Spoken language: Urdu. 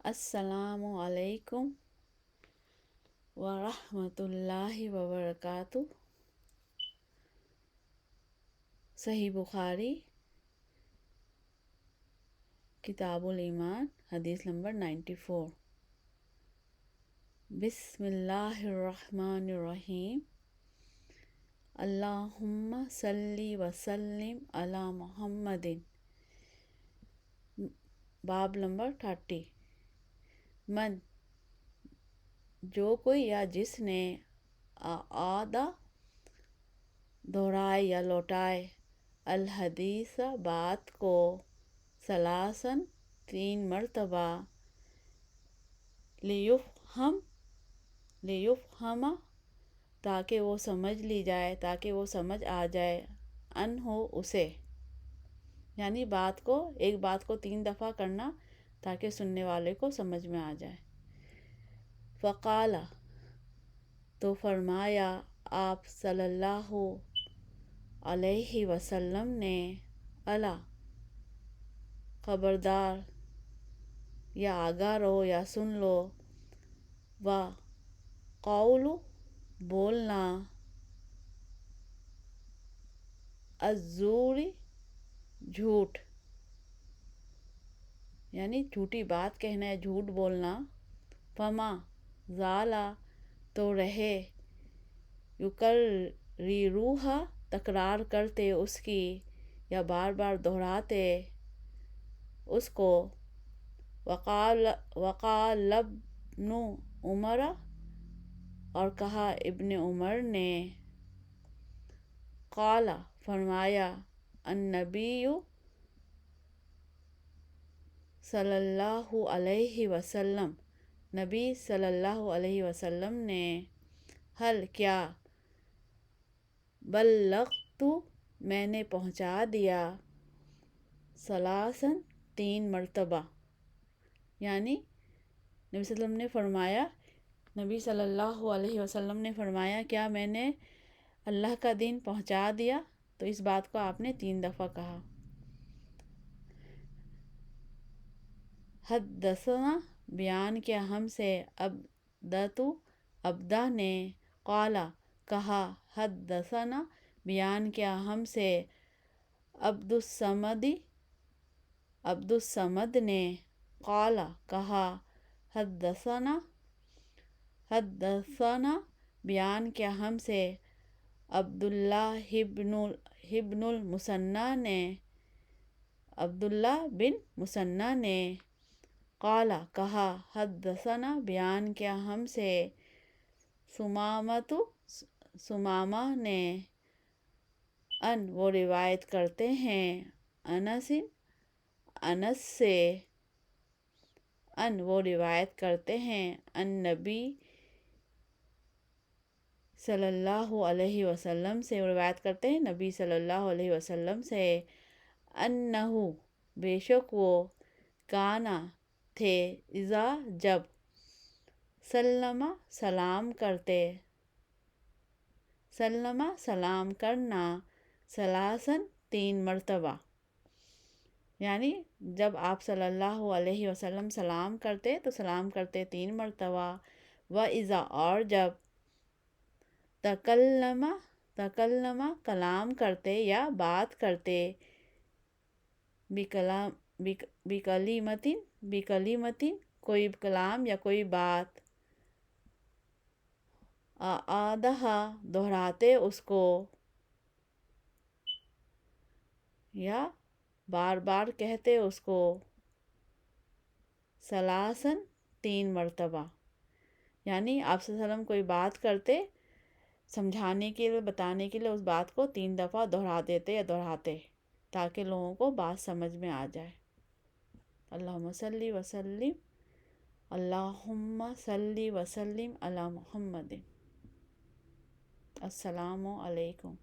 السلام علیکم ورحمۃ اللہ وبرکاتہ۔ صحیح بخاری کتاب الایمان حدیث نمبر 94۔ بسم اللہ الرحمن الرحیم۔ اللہم صلی وسلم علی محمد۔ باب نمبر 30۔ من جو کوئی یا جس نے اعادہ دہرائے یا لوٹائے الحدیث بات کو ثلاثاً 3 مرتبہ لیفہم تاکہ وہ سمجھ لی جائے، تاکہ وہ سمجھ آ جائے، ان ہو اسے، یعنی ایک بات کو 3 دفعہ کرنا تاکہ سننے والے کو سمجھ میں آ جائے۔ فقال تو فرمایا آپ صلی اللہ علیہ وسلم نے، الا خبردار یا آگاہ رہو یا سن لو، وقول بولنا، الزور جھوٹ، یعنی جھوٹی بات کہنا ہے، جھوٹ بولنا، فما زالا تو رہے، یکرروہا تکرار کرتے اس کی یا بار بار دہراتے اس کو۔ وقال ابن عمر اور کہا ابن عمر نے، قال فرمایا النبی صلی اللہ علیہ وسلم، نبی صلی اللہ علیہ وسلم نے، حل کیا، بلغت میں نے پہنچا دیا، ثلاثاً 3 مرتبہ، یعنی نبی صلی اللہ علیہ وسلم نے فرمایا، نبی صلی اللہ علیہ وسلم نے فرمایا کیا میں نے اللہ کا دین پہنچا دیا؟ تو اس بات کو آپ نے 3 دفعہ کہا۔ حدثنا بیان کیا ہم سے عبدہ نے، قال کہا، حدثنا بیان کیا ہم سے عبدالصمد نے، قال کہا، حدثنا بیان کیا ہم سے عبداللہ بن مثنیٰ نے، قال کہا، حدثنا بیان کیا ہم سے ثمامہ نے، ان وہ روایت کرتے ہیں انس سے، ان وہ روایت کرتے ہیں النبی صلی اللہ علیہ وسلم سے، روایت کرتے ہیں نبی صلی اللہ علیہ وسلم سے، انہو بے شک وہ، کانا تھے، اذا جب، سلم سلام کرنا، ثلاثاً 3 مرتبہ، یعنی جب آپ صلی اللہ علیہ وسلم سلام کرتے تو سلام کرتے 3 مرتبہ، وَإِذَا اور جب، تکلم کلام کرتے یا بات کرتے، بکلمتین کوئی کلام یا کوئی بات، اعادہا دہراتے اس کو، یا بار بار کہتے اس کو، ثلاثاً 3 مرتبہ، یعنی آپ صلی اللہ علیہ وسلم کوئی بات کرتے، سمجھانے کے لیے، بتانے کے لیے اس بات کو 3 دفعہ دہرا دیتے یا دہراتے تاکہ لوگوں کو بات سمجھ میں آ جائے۔ اللہم صلی وسلم، اللہم صلی وسلم علی محمد۔ السلام علیکم۔